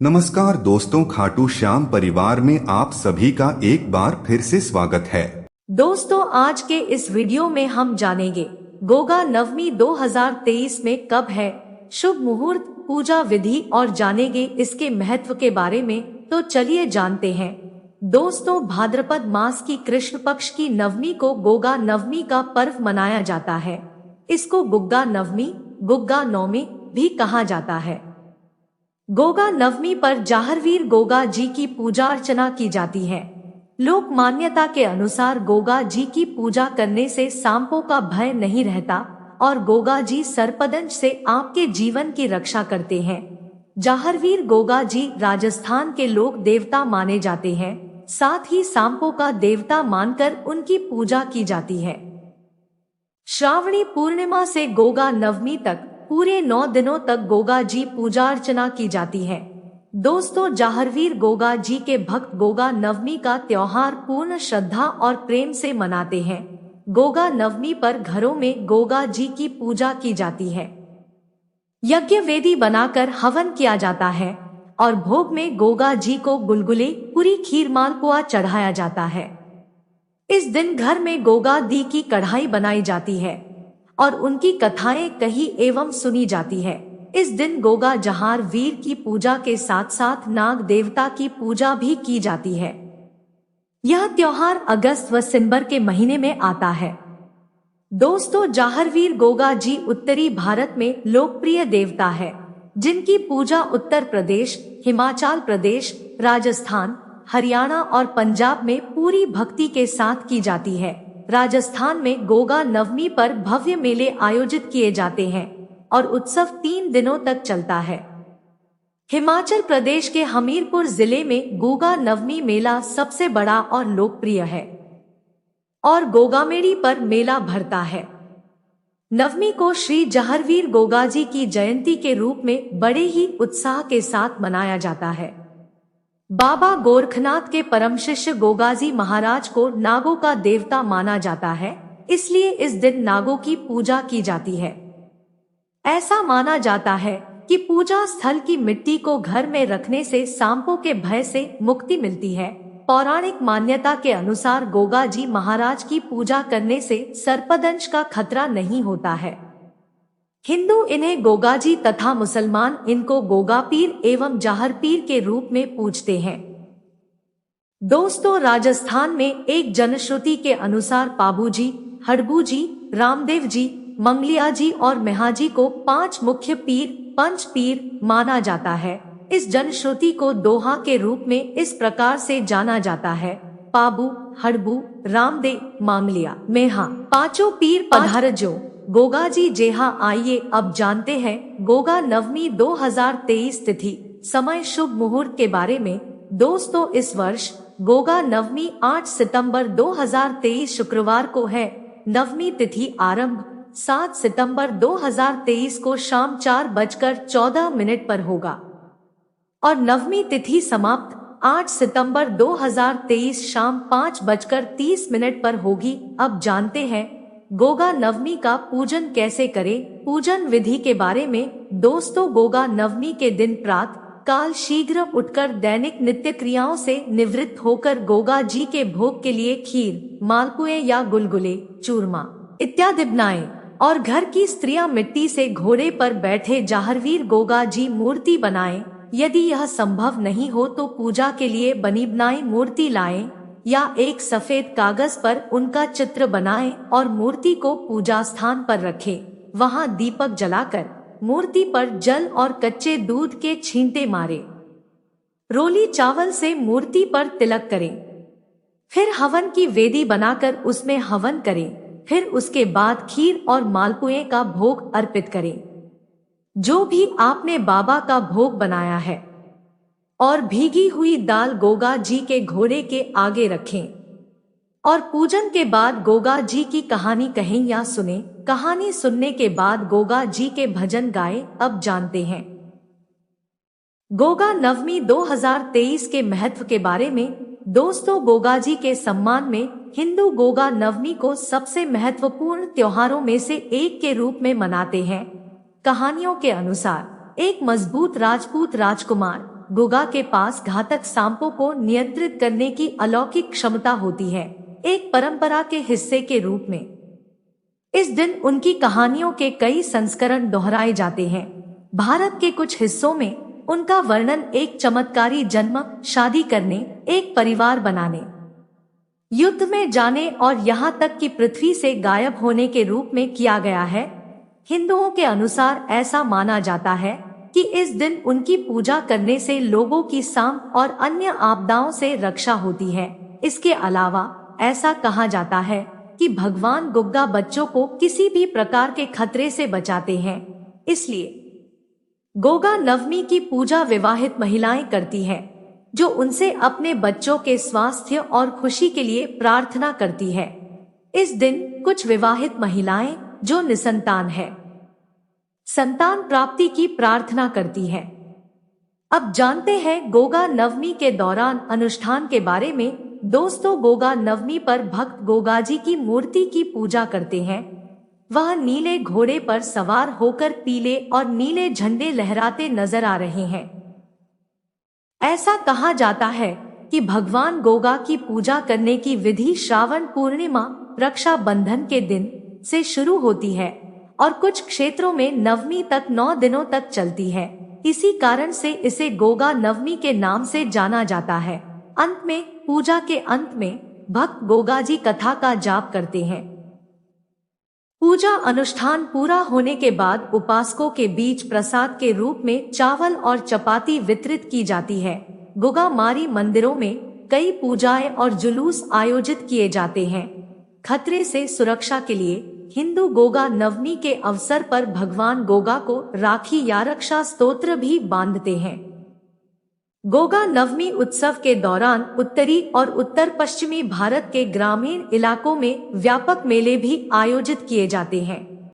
नमस्कार दोस्तों, खाटू श्याम परिवार में आप सभी का एक बार फिर से स्वागत है। दोस्तों, आज के इस वीडियो में हम जानेंगे गोगा नवमी 2023 में कब है, शुभ मुहूर्त, पूजा विधि और जानेंगे इसके महत्व के बारे में। तो चलिए जानते हैं। दोस्तों, भाद्रपद मास की कृष्ण पक्ष की नवमी को गोगा नवमी का पर्व मनाया जाता है। इसको गुग्गा नवमी, गुग्गा नौमी भी कहा जाता है। गोगा नवमी पर जाहरवीर गोगा जी की पूजा अर्चना की जाती है। लोक मान्यता के अनुसार गोगा जी की पूजा करने से सांपों का भय नहीं रहता और गोगा जी सर्पदंश से आपके जीवन की रक्षा करते हैं। जाहरवीर गोगा जी राजस्थान के लोक देवता माने जाते हैं, साथ ही सांपों का देवता मानकर उनकी पूजा की जाती है। श्रावणी पूर्णिमा से गोगा नवमी तक पूरे 9 दिनों तक गोगा जी पूजा अर्चना की जाती है। दोस्तों, जाहरवीर गोगा जी के भक्त गोगा नवमी का त्योहार पूर्ण श्रद्धा और प्रेम से मनाते हैं। गोगा नवमी पर घरों में गोगा जी की पूजा की जाती है। यज्ञ वेदी बनाकर हवन किया जाता है और भोग में गोगा जी को गुलगुले, पूरी, खीर, मालपुआ चढ़ाया जाता है। इस दिन घर में गोगा दी की कढ़ाई बनाई जाती है और उनकी कथाएं कही एवं सुनी जाती है। इस दिन गोगा जहार वीर की पूजा के साथ साथ नाग देवता की पूजा भी की जाती है। यह त्योहार अगस्त व सितंबर के महीने में आता है। दोस्तों, जाहरवीर गोगा जी उत्तरी भारत में लोकप्रिय देवता है, जिनकी पूजा उत्तर प्रदेश, हिमाचल प्रदेश, राजस्थान, हरियाणा और पंजाब में पूरी भक्ति के साथ की जाती है। राजस्थान में गोगा नवमी पर भव्य मेले आयोजित किए जाते हैं और उत्सव 3 दिनों तक चलता है। हिमाचल प्रदेश के हमीरपुर जिले में गोगा नवमी मेला सबसे बड़ा और लोकप्रिय है और गोगामेड़ी पर मेला भरता है। नवमी को श्री जाहरवीर गोगा जी की जयंती के रूप में बड़े ही उत्साह के साथ मनाया जाता है। बाबा गोरखनाथ के परम शिष्य गोगाजी महाराज को नागों का देवता माना जाता है, इसलिए इस दिन नागों की पूजा की जाती है। ऐसा माना जाता है कि पूजा स्थल की मिट्टी को घर में रखने से सांपों के भय से मुक्ति मिलती है। पौराणिक मान्यता के अनुसार गोगा जी महाराज की पूजा करने से सर्पदंश का खतरा नहीं होता है। हिंदू इन्हें गोगाजी तथा मुसलमान इनको गोगा पीर एवं जाहर पीर के रूप में पूजते हैं। दोस्तों, राजस्थान में एक जनश्रुति के अनुसार पाबूजी, हड़बूजी, रामदेव जी, मंगलिया जी और मेहाजी को 5 मुख्य पीर, पंच पीर माना जाता है। इस जनश्रुति को दोहा के रूप में इस प्रकार से जाना जाता है: पाबू, हड़बू, रामदेव, मांगलिया, मेहा, पांचों पीर पधारजो गोगा जी जेहा। आइए अब जानते हैं गोगा नवमी 2023 तिथि, समय, शुभ मुहूर्त के बारे में। दोस्तों, इस वर्ष गोगा नवमी 8 सितंबर 2023 शुक्रवार को है। नवमी तिथि आरंभ 7 सितंबर 2023 को शाम 4:14 पर होगा और नवमी तिथि समाप्त 8 सितंबर 2023 शाम 5:30 पर होगी। अब जानते हैं गोगा नवमी का पूजन कैसे करें। पूजन विधि के बारे में। दोस्तों, गोगा नवमी के दिन प्रातः काल शीघ्र उठकर दैनिक नित्य क्रियाओं से निवृत्त होकर गोगा जी के भोग के लिए खीर, मालपुए या गुलगुले, चूरमा इत्यादि बनाएं और घर की स्त्रियां मिट्टी से घोड़े पर बैठे जाहरवीर गोगा जी मूर्ति बनाएं। यदि यह संभव नहीं हो तो पूजा के लिए बनी बनाई मूर्ति लाएं या एक सफेद कागज पर उनका चित्र बनाएं और मूर्ति को पूजा स्थान पर रखें। वहां दीपक जलाकर मूर्ति पर जल और कच्चे दूध के छींटे मारें। रोली चावल से मूर्ति पर तिलक करें। फिर हवन की वेदी बनाकर उसमें हवन करें। फिर उसके बाद खीर और मालपुए का भोग अर्पित करें, जो भी आपने बाबा का भोग बनाया है, और भीगी हुई दाल गोगा जी के घोड़े के आगे रखें और पूजन के बाद गोगा जी की कहानी कहें या सुने। कहानी सुनने के बाद गोगा जी के भजन गाएं। अब जानते हैं गोगा नवमी 2023 के महत्व के बारे में। दोस्तों, गोगा जी के सम्मान में हिंदू गोगा नवमी को सबसे महत्वपूर्ण त्योहारों में से एक के रूप में मनाते हैं। कहानियों के अनुसार एक मजबूत राजपूत राजकुमार गोगा के पास घातक सांपों को नियंत्रित करने की अलौकिक क्षमता होती है, एक परंपरा के हिस्से के रूप में। इस दिन उनकी कहानियों के कई संस्करण दोहराए जाते हैं। भारत के कुछ हिस्सों में उनका वर्णन एक चमत्कारी जन्म, शादी करने, एक परिवार बनाने, युद्ध में जाने और यहाँ तक कि पृथ्वी से गायब होने के रूप में किया गया है। हिंदुओं के अनुसार ऐसा माना जाता है कि इस दिन उनकी पूजा करने से लोगों की सांप और अन्य आपदाओं से रक्षा होती है। इसके अलावा ऐसा कहा जाता है कि भगवान गोगा बच्चों को किसी भी प्रकार के खतरे से बचाते हैं, इसलिए गोगा नवमी की पूजा विवाहित महिलाएं करती हैं, जो उनसे अपने बच्चों के स्वास्थ्य और खुशी के लिए प्रार्थना करती है। इस दिन कुछ विवाहित महिलाएं जो निसंतान है, संतान प्राप्ति की प्रार्थना करती है। अब जानते हैं गोगा नवमी के दौरान अनुष्ठान के बारे में। दोस्तों, गोगा नवमी पर भक्त गोगाजी की मूर्ति की पूजा करते हैं। वह नीले घोड़े पर सवार होकर पीले और नीले झंडे लहराते नजर आ रहे हैं। ऐसा कहा जाता है कि भगवान गोगा की पूजा करने की विधि श्रावण पूर्णिमा, रक्षाबंधन के दिन से शुरू होती है और कुछ क्षेत्रों में नवमी तक 9 दिनों तक चलती है। इसी कारण से इसे गोगा नवमी के नाम से जाना जाता है। अंत में, पूजा के अंत में भक्त गोगाजी कथा का जाप करते हैं। पूजा अनुष्ठान पूरा होने के बाद उपासकों के बीच प्रसाद के रूप में चावल और चपाती वितरित की जाती है। गोगा मारी मंदिरों में कई पूजाएं और जुलूस आयोजित किए जाते हैं। खतरे से सुरक्षा के लिए हिंदू गोगा नवमी के अवसर पर भगवान गोगा को राखी या रक्षा स्तोत्र भी बांधते हैं। गोगा नवमी उत्सव के दौरान उत्तरी और उत्तर पश्चिमी भारत के ग्रामीण इलाकों में व्यापक मेले भी आयोजित किए जाते हैं।